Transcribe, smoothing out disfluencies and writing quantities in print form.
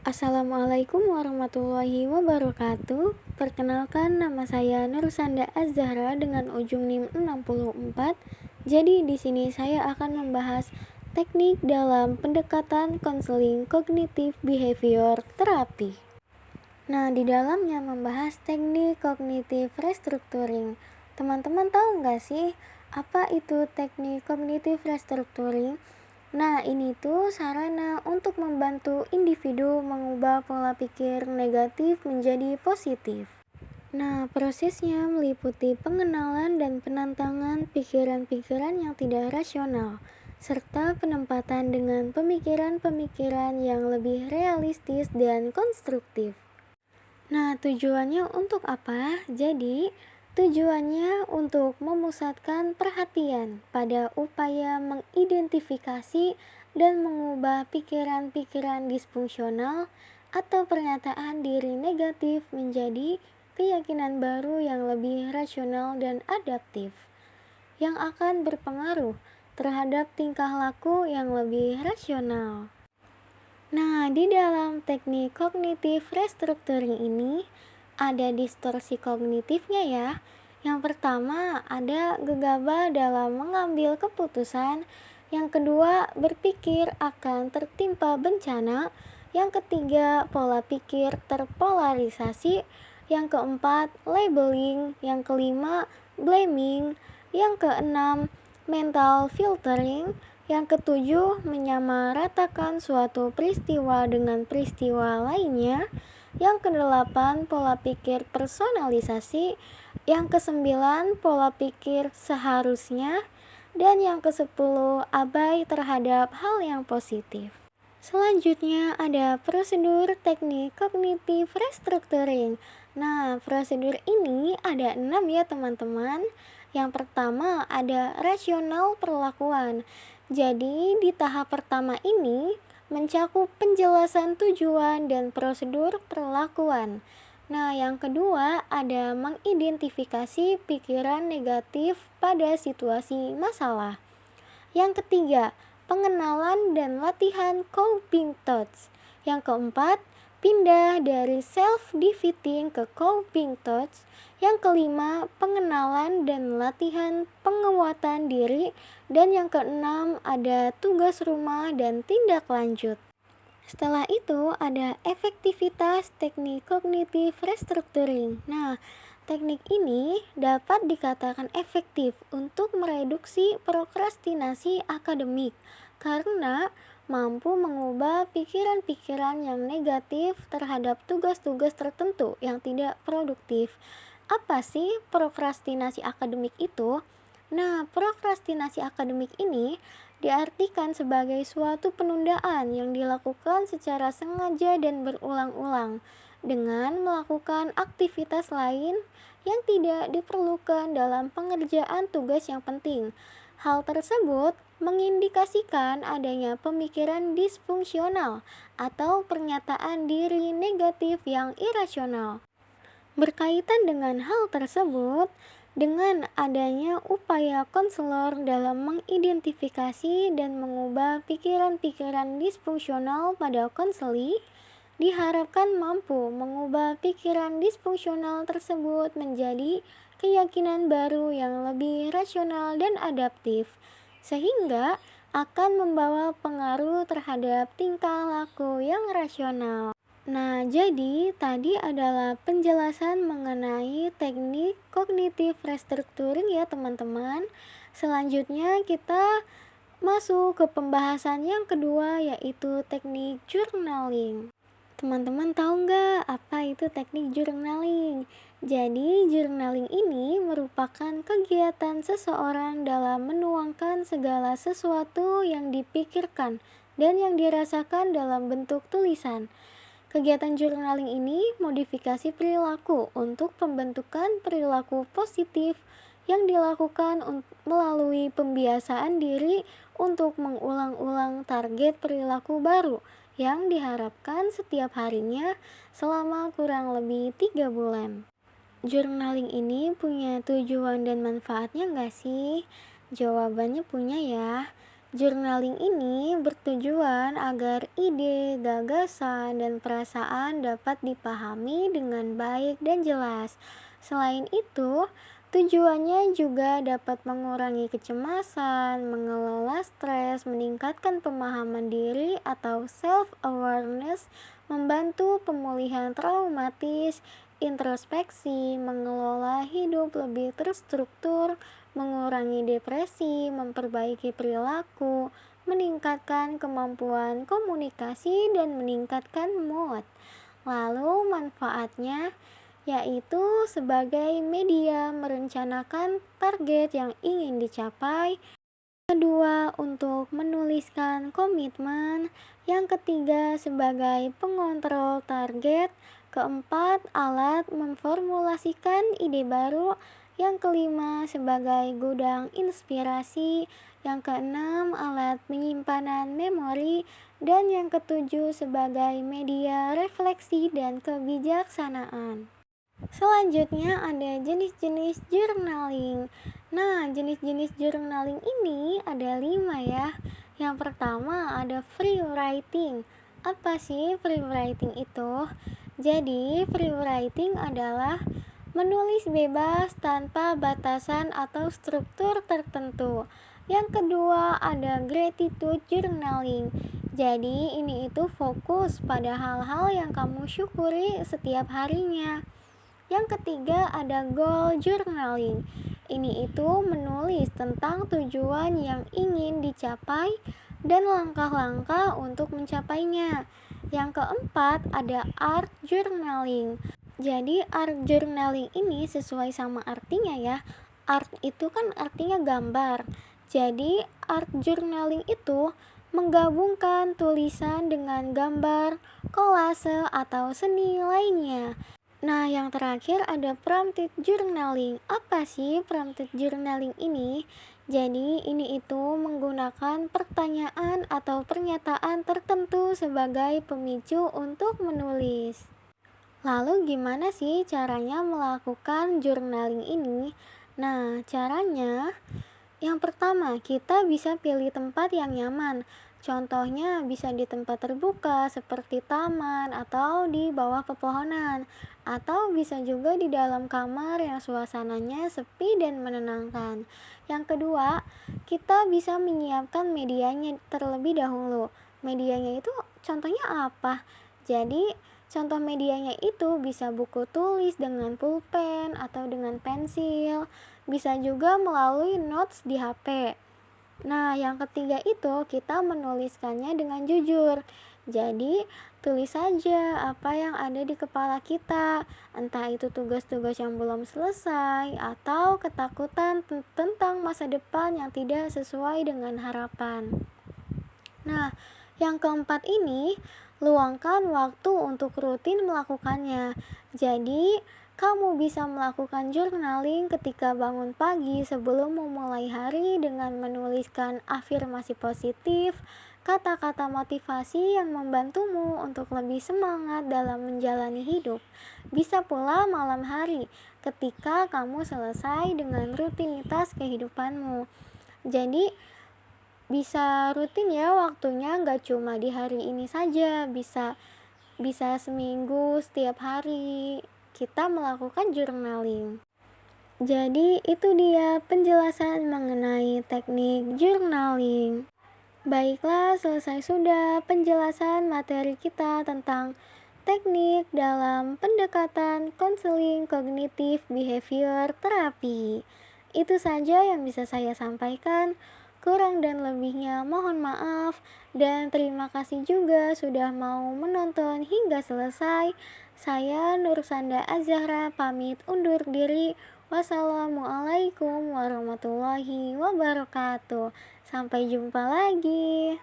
Assalamualaikum warahmatullahi wabarakatuh. Perkenalkan, nama saya Nursanda Az-Zahra dengan ujung NIM 64. Jadi di sini saya akan membahas teknik dalam pendekatan konseling kognitif behavior terapi. Nah, di dalamnya membahas teknik kognitif restructuring. Teman-teman tahu nggak sih apa itu teknik kognitif restructuring? Nah, ini tuh sarana untuk membantu individu mengubah pola pikir negatif menjadi positif. Nah, prosesnya meliputi pengenalan dan penentangan pikiran-pikiran yang tidak rasional, serta penempatan dengan pemikiran-pemikiran yang lebih realistis dan konstruktif. Nah, tujuannya untuk apa? Jadi, tujuannya untuk memusatkan perhatian pada upaya mengidentifikasi dan mengubah pikiran-pikiran disfungsional atau pernyataan diri negatif menjadi keyakinan baru yang lebih rasional dan adaptif, yang akan berpengaruh terhadap tingkah laku yang lebih rasional. Nah, di dalam teknik kognitif restructuring ini ada distorsi kognitifnya ya. Yang pertama ada gegabah dalam mengambil keputusan. Yang kedua berpikir akan tertimpa bencana. Yang ketiga pola pikir terpolarisasi. Yang keempat labeling. Yang kelima blaming. Yang keenam mental filtering. Yang ketujuh, menyamaratakan suatu peristiwa dengan peristiwa lainnya. Yang kedelapan, pola pikir personalisasi. Yang kesembilan, pola pikir seharusnya. Dan yang kesepuluh, abai terhadap hal yang positif. Selanjutnya ada prosedur teknik kognitif restructuring. Nah, prosedur ini ada 6 ya teman-teman. Yang pertama ada rasional perlakuan. Jadi di tahap pertama ini mencakup penjelasan tujuan dan prosedur perlakuan. Nah, yang kedua ada mengidentifikasi pikiran negatif pada situasi masalah. Yang ketiga, pengenalan dan latihan coping thoughts. Yang keempat, pindah dari self-defeating ke coping thoughts. Yang kelima, pengenalan dan latihan penguatan diri. Dan yang keenam, ada tugas rumah dan tindak lanjut. Setelah itu ada efektivitas teknik kognitif restructuring. Nah, teknik ini dapat dikatakan efektif untuk mereduksi prokrastinasi akademik karena mampu mengubah pikiran-pikiran yang negatif terhadap tugas-tugas tertentu yang tidak produktif. Apa sih prokrastinasi akademik itu? Nah, prokrastinasi akademik ini diartikan sebagai suatu penundaan yang dilakukan secara sengaja dan berulang-ulang dengan melakukan aktivitas lain yang tidak diperlukan dalam pengerjaan tugas yang penting. Hal tersebut mengindikasikan adanya pemikiran disfungsional atau pernyataan diri negatif yang irasional. Berkaitan dengan hal tersebut, dengan adanya upaya konselor dalam mengidentifikasi dan mengubah pikiran-pikiran disfungsional pada konseli, diharapkan mampu mengubah pikiran disfungsional tersebut menjadi keyakinan baru yang lebih rasional dan adaptif, sehingga akan membawa pengaruh terhadap tingkah laku yang rasional. Nah, jadi tadi adalah penjelasan mengenai teknik kognitif restructuring ya teman-teman. Selanjutnya kita masuk ke pembahasan yang kedua yaitu teknik journaling. Teman-teman tahu nggak apa itu teknik journaling? Jadi journaling ini merupakan kegiatan seseorang dalam menuangkan segala sesuatu yang dipikirkan dan yang dirasakan dalam bentuk tulisan. Kegiatan journaling ini modifikasi perilaku untuk pembentukan perilaku positif yang dilakukan melalui pembiasaan diri untuk mengulang-ulang target perilaku baru yang diharapkan setiap harinya selama kurang lebih 3 bulan. Journaling ini punya tujuan dan manfaatnya nggak sih? Jawabannya punya ya. Journaling ini bertujuan agar ide, gagasan, dan perasaan dapat dipahami dengan baik dan jelas. Selain itu, tujuannya juga dapat mengurangi kecemasan, mengelola stres, meningkatkan pemahaman diri atau self-awareness, membantu pemulihan traumatis, introspeksi, mengelola hidup lebih terstruktur, mengurangi depresi, memperbaiki perilaku, meningkatkan kemampuan komunikasi, dan meningkatkan mood. Lalu manfaatnya yaitu sebagai media merencanakan target yang ingin dicapai, kedua untuk menuliskan komitmen, yang ketiga sebagai pengontrol target, keempat alat memformulasikan ide baru, yang kelima sebagai gudang inspirasi, yang keenam alat penyimpanan memori, dan yang ketujuh sebagai media refleksi dan kebijaksanaan. Selanjutnya ada jenis-jenis journaling. Nah, jenis-jenis journaling ini ada 5 ya. Yang pertama ada free writing. Apa sih free writing itu? Jadi, free writing adalah menulis bebas tanpa batasan atau struktur tertentu. Yang kedua ada gratitude journaling. Jadi, ini itu fokus pada hal-hal yang kamu syukuri setiap harinya. Yang ketiga ada goal journaling. Ini itu menulis tentang tujuan yang ingin dicapai dan langkah-langkah untuk mencapainya. Yang keempat ada art journaling. Jadi art journaling ini sesuai sama artinya ya. Art itu kan artinya gambar. Jadi art journaling itu menggabungkan tulisan dengan gambar, kolase atau seni lainnya. Nah, yang terakhir ada prompted journaling. Apa sih prompted journaling ini? Jadi, ini itu menggunakan pertanyaan atau pernyataan tertentu sebagai pemicu untuk menulis. Lalu gimana sih caranya melakukan journaling ini? Nah, caranya yang pertama, kita bisa pilih tempat yang nyaman. Contohnya bisa di tempat terbuka seperti taman atau di bawah pepohonan. Atau bisa juga di dalam kamar yang suasananya sepi dan menenangkan. Yang kedua, kita bisa menyiapkan medianya terlebih dahulu. Medianya itu contohnya apa? Jadi, contoh medianya itu bisa buku tulis dengan pulpen atau dengan pensil. Bisa juga melalui notes di HP. Nah, yang ketiga itu kita menuliskannya dengan jujur. Jadi, tulis saja apa yang ada di kepala kita. Entah itu tugas-tugas yang belum selesai atau ketakutan tentang masa depan yang tidak sesuai dengan harapan. Nah, yang keempat ini, luangkan waktu untuk rutin melakukannya. Jadi, kamu bisa melakukan journaling ketika bangun pagi sebelum memulai hari dengan menuliskan afirmasi positif, kata-kata motivasi yang membantumu untuk lebih semangat dalam menjalani hidup. Bisa pula malam hari ketika kamu selesai dengan rutinitas kehidupanmu. Jadi, bisa rutin ya waktunya, nggak cuma di hari ini saja, bisa bisa seminggu setiap hari kita melakukan journaling. Jadi itu dia penjelasan mengenai teknik journaling. Baiklah, selesai sudah penjelasan materi kita tentang teknik dalam pendekatan konseling kognitif behavior terapi. Itu saja yang bisa saya sampaikan. Kurang dan lebihnya mohon maaf, dan terima kasih juga sudah mau menonton hingga selesai. Saya Nursanda Azahra pamit undur diri. Wassalamualaikum warahmatullahi wabarakatuh. Sampai jumpa lagi.